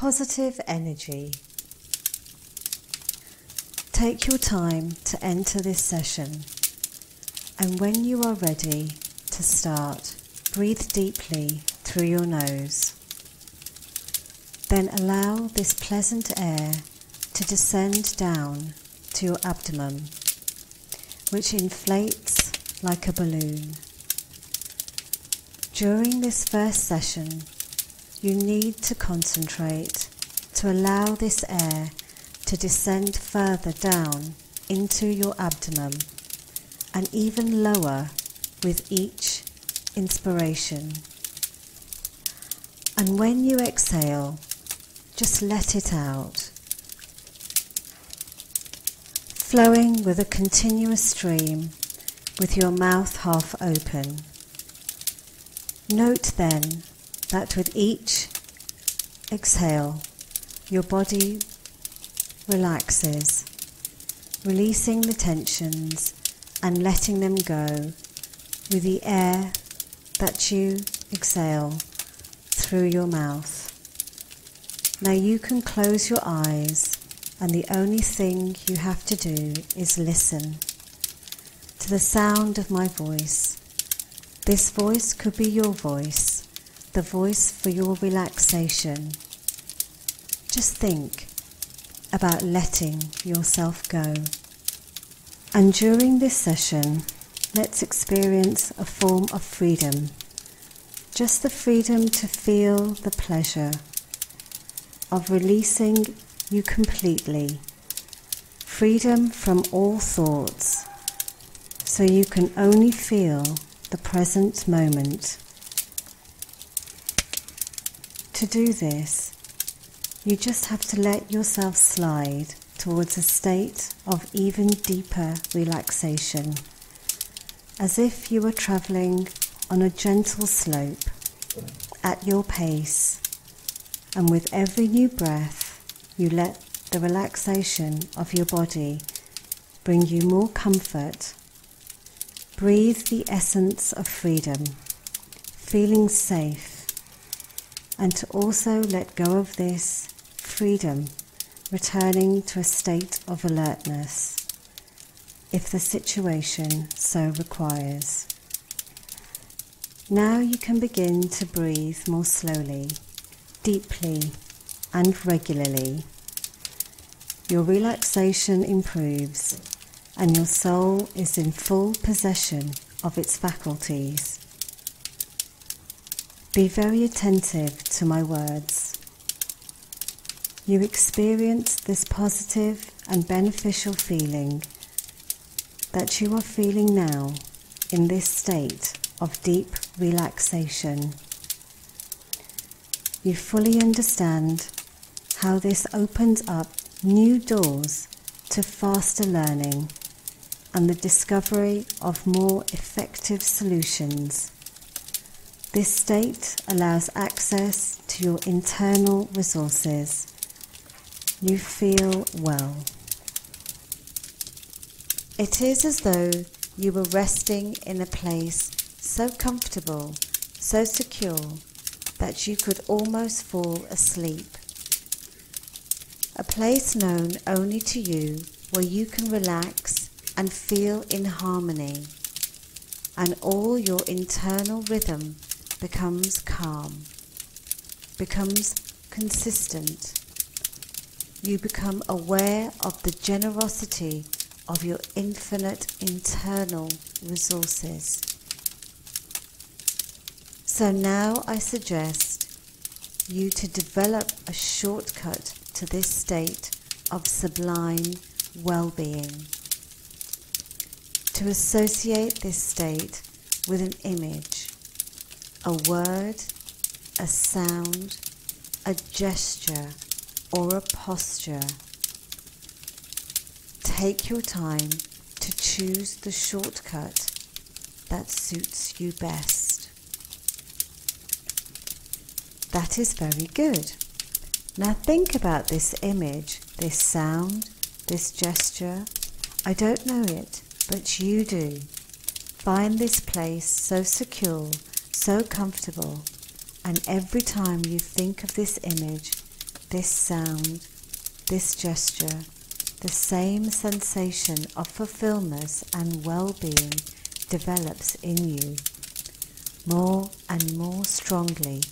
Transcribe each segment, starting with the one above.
Positive energy. Take your time to enter this session, and when you are ready to start, breathe deeply through your nose. Then allow this pleasant air to descend down to your abdomen, which inflates like a balloon. During this first session, you need to concentrate to allow this air to descend further down into your abdomen and even lower with each inspiration. And when you exhale, just let it out, flowing with a continuous stream with your mouth half open. Note then that with each exhale, your body relaxes, releasing the tensions and letting them go with the air that you exhale through your mouth. Now you can close your eyes, and the only thing you have to do is listen to the sound of my voice. This voice could be your voice, the voice for your relaxation. Just think about letting yourself go. And during this session, let's experience a form of freedom. Just the freedom to feel the pleasure of releasing you completely. Freedom from all thoughts, so you can only feel the present moment. To do this, you just have to let yourself slide towards a state of even deeper relaxation, as if you were travelling on a gentle slope at your pace, and with every new breath you let the relaxation of your body bring you more comfort. Breathe the essence of freedom, feeling safe, and to also let go of this freedom, returning to a state of alertness, if the situation so requires. Now you can begin to breathe more slowly, deeply and regularly. Your relaxation improves, and your soul is in full possession of its faculties. Be very attentive to my words. You experience this positive and beneficial feeling that you are feeling now in this state of deep relaxation. You fully understand how this opens up new doors to faster learning and the discovery of more effective solutions. This state allows access to your internal resources. You feel well. It is as though you were resting in a place so comfortable, so secure, that you could almost fall asleep. A place known only to you, where you can relax and feel in harmony, and all your internal rhythm becomes calm, becomes consistent. You become aware of the generosity of your infinite internal resources. So now I suggest you to develop a shortcut to this state of sublime well-being. To associate this state with an image, a word, a sound, a gesture, or a posture. Take your time to choose the shortcut that suits you best. That is very good. Now think about this image, this sound, this gesture. I don't know it, but you do. Find this place so secure, so comfortable, and every time you think of this image, this sound, this gesture, the same sensation of fulfillment and well-being develops in you more and more strongly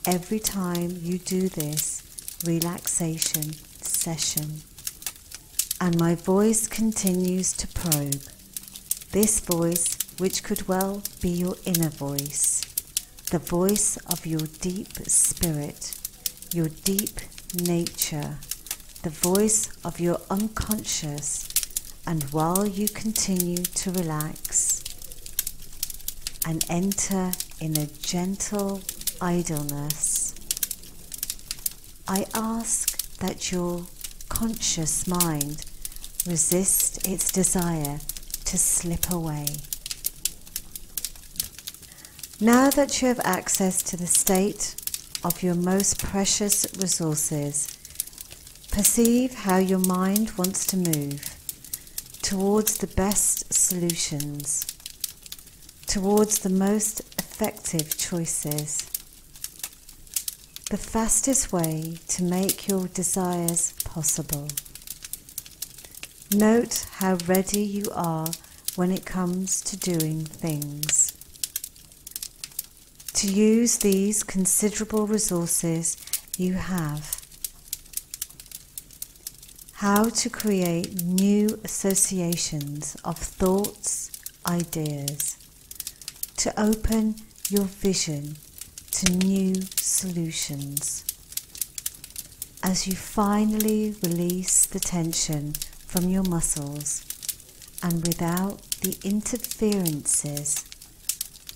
every time you do this relaxation session. And my voice continues to probe, this voice which could well be your inner voice, the voice of your deep spirit, your deep nature, the voice of your unconscious. And while you continue to relax and enter in a gentle idleness, I ask that your conscious mind resist its desire to slip away. Now that you have access to the state of your most precious resources, perceive how your mind wants to move towards the best solutions, towards the most effective choices, the fastest way to make your desires possible. Note how ready you are when it comes to doing things. To use these considerable resources you have. How to create new associations of thoughts, ideas. To open your vision to new solutions. As you finally release the tension from your muscles and without the interferences,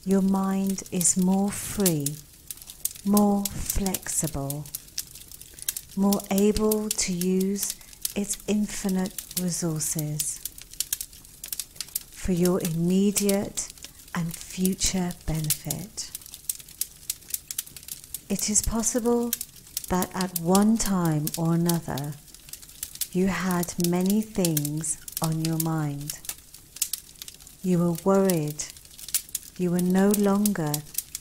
your mind is more free, more flexible, more able to use its infinite resources for your immediate and future benefit. It is possible that at one time or another you had many things on your mind. You were worried. You were no longer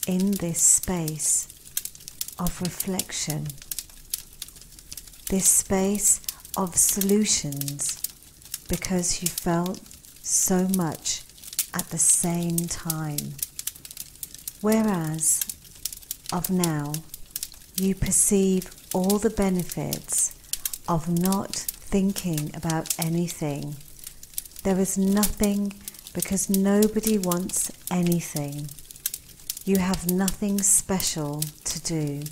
in this space of reflection, this space of solutions, because you felt so much at the same time. Whereas of now, you perceive all the benefits of not thinking about anything. There is nothing, because nobody wants anything. You have nothing special to do.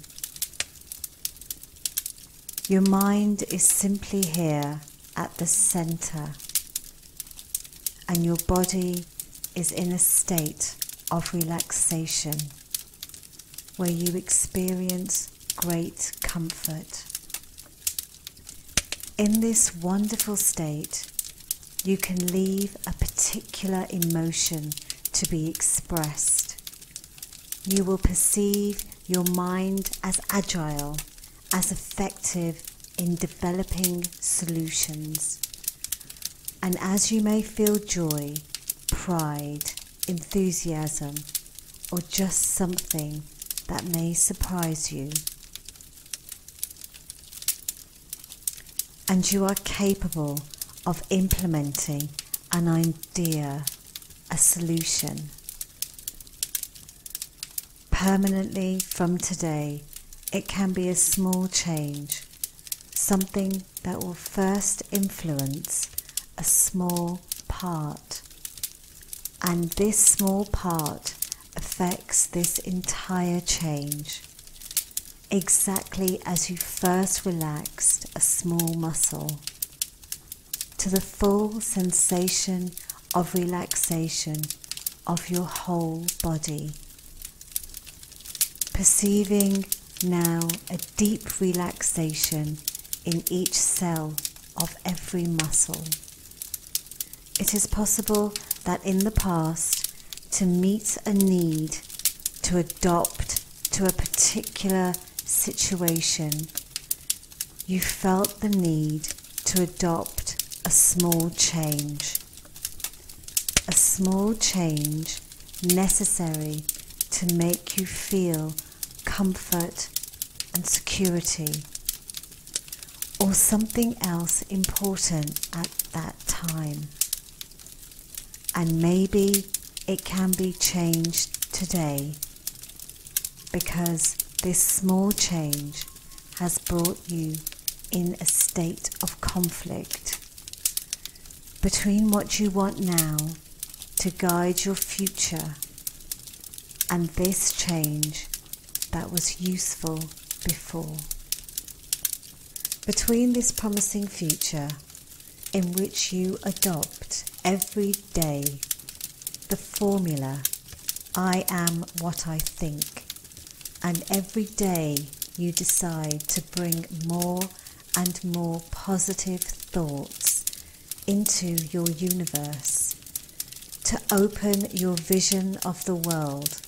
Your mind is simply here at the center, and your body is in a state of relaxation where you experience great comfort. In this wonderful state, you can leave a particular emotion to be expressed. You will perceive your mind as agile, as effective in developing solutions. And as you may feel joy, pride, enthusiasm, or just something that may surprise you, and you are capable of implementing an idea, a solution. Permanently from today, it can be a small change, something that will first influence a small part, and this small part affects this entire change, exactly as you first relaxed a small muscle, to the full sensation of relaxation of your whole body. Perceiving now a deep relaxation in each cell of every muscle. It is possible that in the past, to meet a need, to adapt to a particular situation, you felt the need to adopt a small change necessary to make you feel comfort and security, or something else important at that time. And maybe it can be changed today, because this small change has brought you in a state of conflict between what you want now to guide your future and this change that was useful before. Between this promising future in which you adopt every day the formula, I am what I think, and every day you decide to bring more and more positive thoughts into your universe, to open your vision of the world,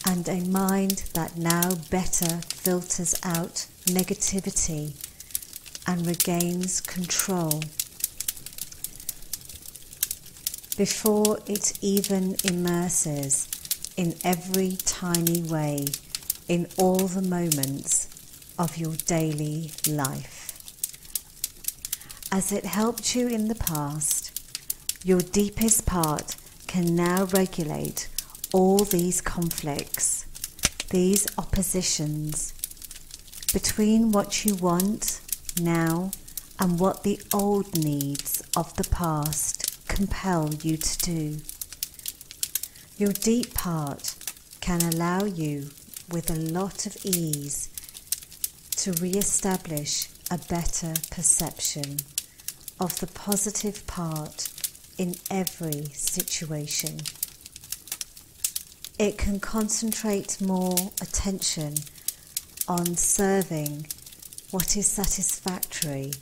and a mind that now better filters out negativity and regains control before it even immerses in every tiny way in all the moments of your daily life. As it helped you in the past, your deepest part can now regulate all these conflicts, these oppositions between what you want now and what the old needs of the past compel you to do. Your deep part can allow you with a lot of ease to re-establish a better perception of the positive part in every situation. It can concentrate more attention on serving what is satisfactory,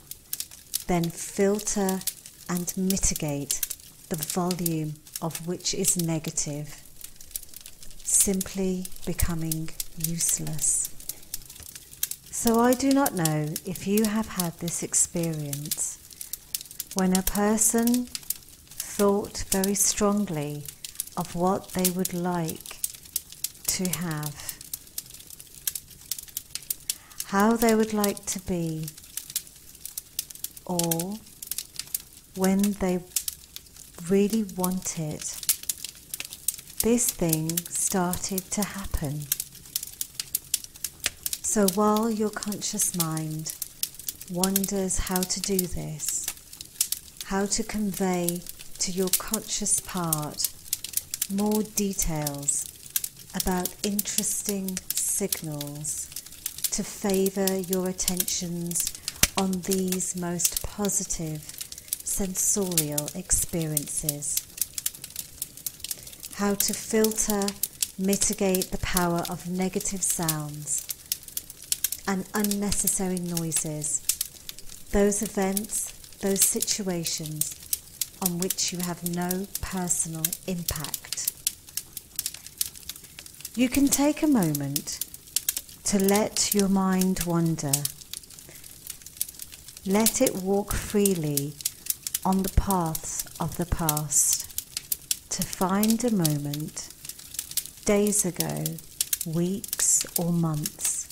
then filter and mitigate the volume of which is negative, simply becoming useless. So I do not know if you have had this experience when a person thought very strongly of what they would like to have, how they would like to be, or when they really wanted, this thing started to happen. So while your conscious mind wonders how to do this, how to convey to your conscious part more details about interesting signals to favour your attentions on these most positive sensorial experiences, how to filter, mitigate the power of negative sounds and unnecessary noises, those events, those situations on which you have no personal impact. You can take a moment to let your mind wander. Let it walk freely on the paths of the past, to find a moment, days ago, weeks or months,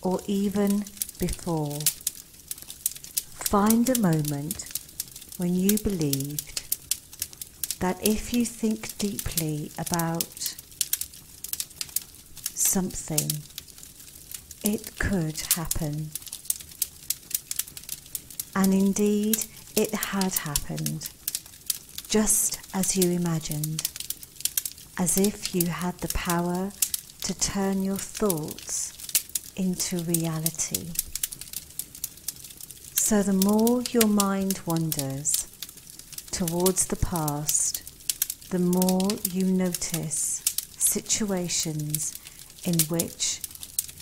or even before. Find a moment when you believed that if you think deeply about something, it could happen. And indeed, it had happened, just as you imagined, as if you had the power to turn your thoughts into reality. So the more your mind wanders towards the past, the more you notice situations in which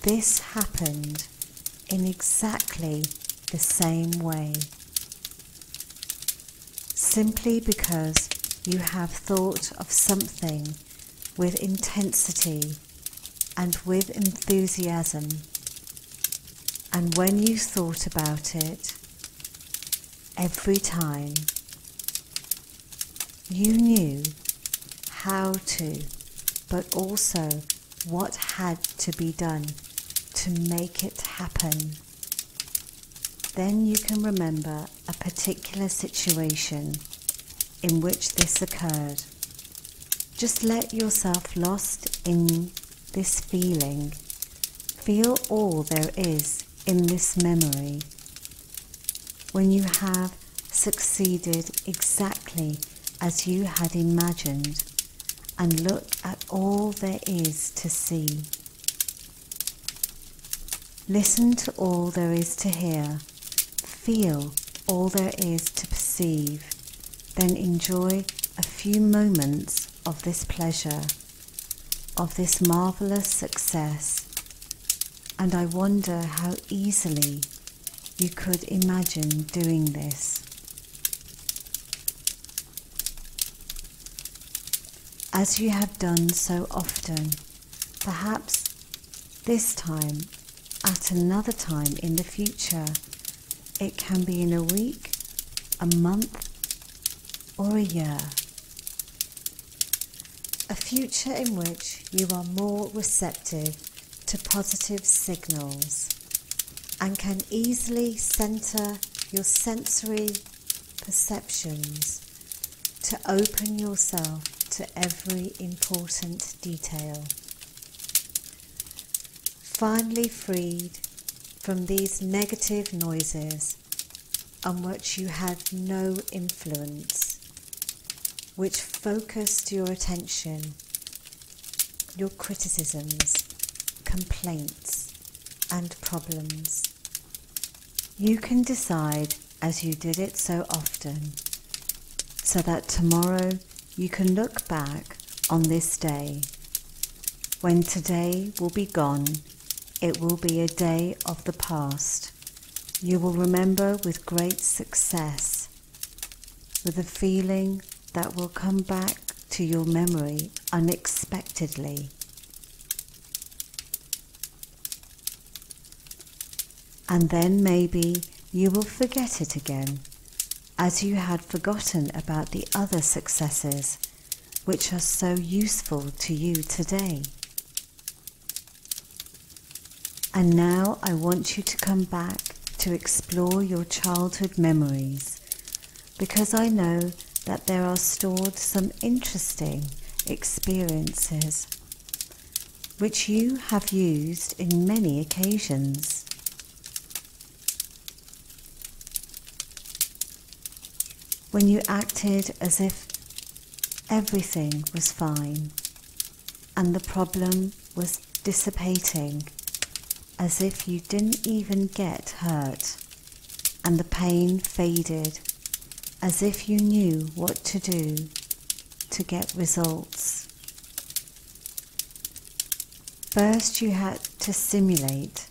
this happened in exactly the same way, simply because you have thought of something with intensity and with enthusiasm, and when you thought about it, every time you knew how to, but also what had to be done to make it happen. then you can remember a particular situation in which this occurred. Just let yourself lost in this feeling. Feel all there is in this memory. When you have succeeded exactly as you had imagined, and look at all there is to see. Listen to all there is to hear. Feel all there is to perceive. Then enjoy a few moments of this pleasure, of this marvelous success. And I wonder how easily you could imagine doing this. As you have done so often, perhaps this time, at another time in the future, it can be in a week, a month, or a year. A future in which you are more receptive to positive signals and can easily center your sensory perceptions to open yourself to every important detail. Finally freed from these negative noises on which you had no influence, which focused your attention, your criticisms, complaints, and problems. You can decide as you did it so often, so that tomorrow you can look back on this day. When today will be gone, it will be a day of the past. You will remember with great success, with a feeling that will come back to your memory unexpectedly. And then maybe you will forget it again, as you had forgotten about the other successes which are so useful to you today. And now I want you to come back to explore your childhood memories, because I know that there are stored some interesting experiences which you have used in many occasions. When you acted as if everything was fine and the problem was dissipating, as if you didn't even get hurt and the pain faded, as if you knew what to do to get results. First you had to simulate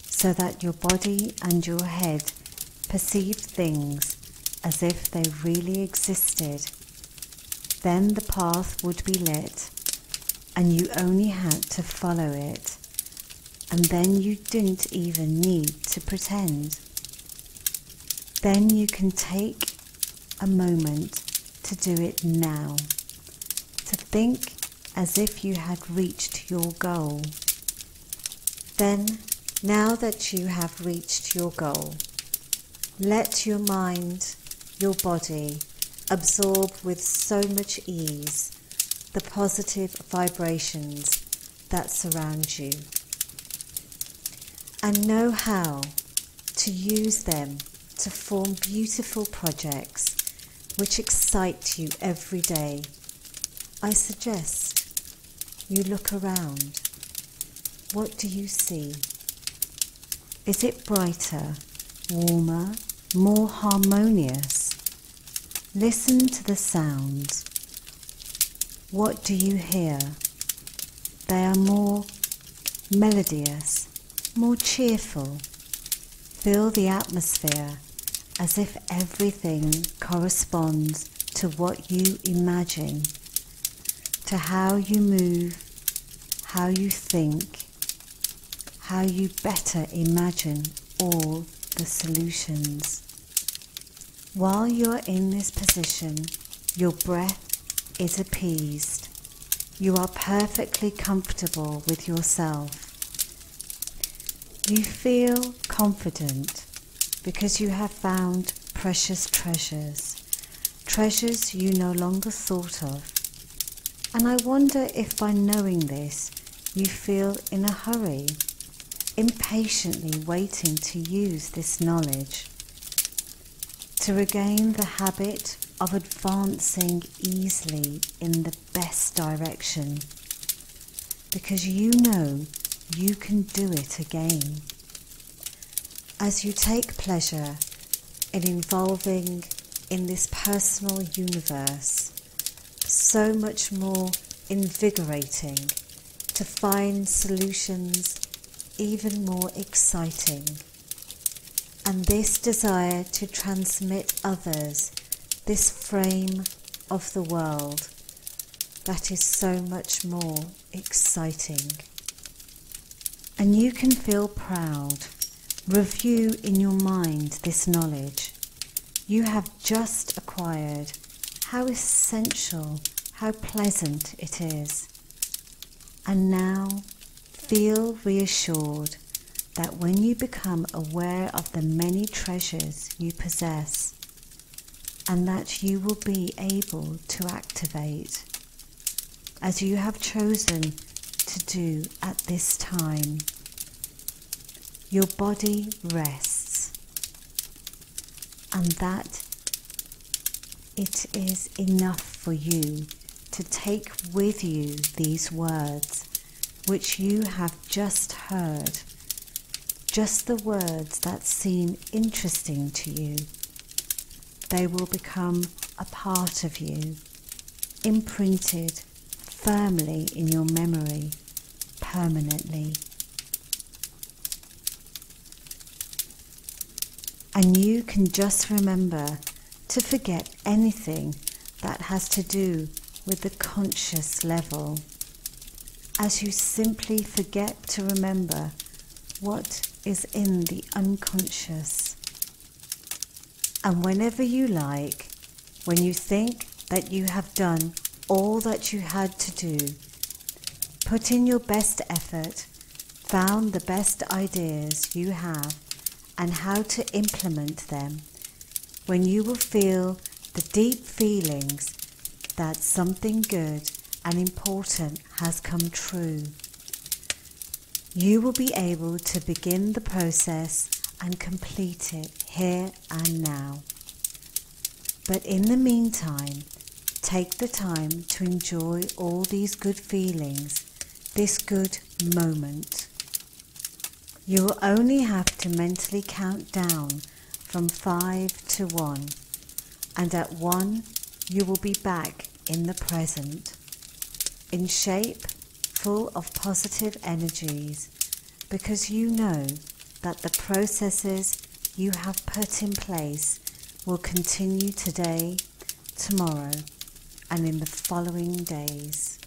so that your body and your head perceived things as if they really existed. Then the path would be lit and you only had to follow it, and then you didn't even need to pretend. Then you can take a moment to do it now, to think as if you had reached your goal. Then, now that you have reached your goal, let your mind, your body, absorb with so much ease the positive vibrations that surround you, and know how to use them to form beautiful projects which excite you every day. I suggest you look around. What do you see? Is it brighter, warmer, more harmonious? Listen to the sounds. What do you hear? They are more melodious, more cheerful. Feel the atmosphere as if everything corresponds to what you imagine, to how you move, how you think, how you better imagine all the solutions. While you're in this position, your breath is appeased. You are perfectly comfortable with yourself. You feel confident because you have found precious treasures, treasures you no longer thought of. And I wonder if by knowing this, you feel in a hurry, impatiently waiting to use this knowledge, to regain the habit of advancing easily in the best direction, because you know you can do it again. As you take pleasure in evolving in this personal universe, so much more invigorating to find solutions even more exciting. And this desire to transmit others this frame of the world that is so much more exciting. And you can feel proud. Review in your mind this knowledge you have just acquired, how essential, how pleasant it is. And now feel reassured that when you become aware of the many treasures you possess, and that you will be able to activate, as you have chosen to do at this time, your body rests, and that it is enough for you to take with you these words which you have just heard, just the words that seem interesting to you. They will become a part of you, imprinted firmly in your memory permanently. And you can just remember to forget anything that has to do with the conscious level, as you simply forget to remember what is in the unconscious. And whenever you like, when you think that you have done all that you had to do, put in your best effort, found the best ideas you have, and how to implement them, when you will feel the deep feelings that something good and important has come true, you will be able to begin the process and complete it here and now. But in the meantime, take the time to enjoy all these good feelings, this good moment. You will only have to mentally count down from 5 to 1, and at 1 you will be back in the present, in shape, full of positive energies, because you know that the processes you have put in place will continue today, tomorrow, and in the following days.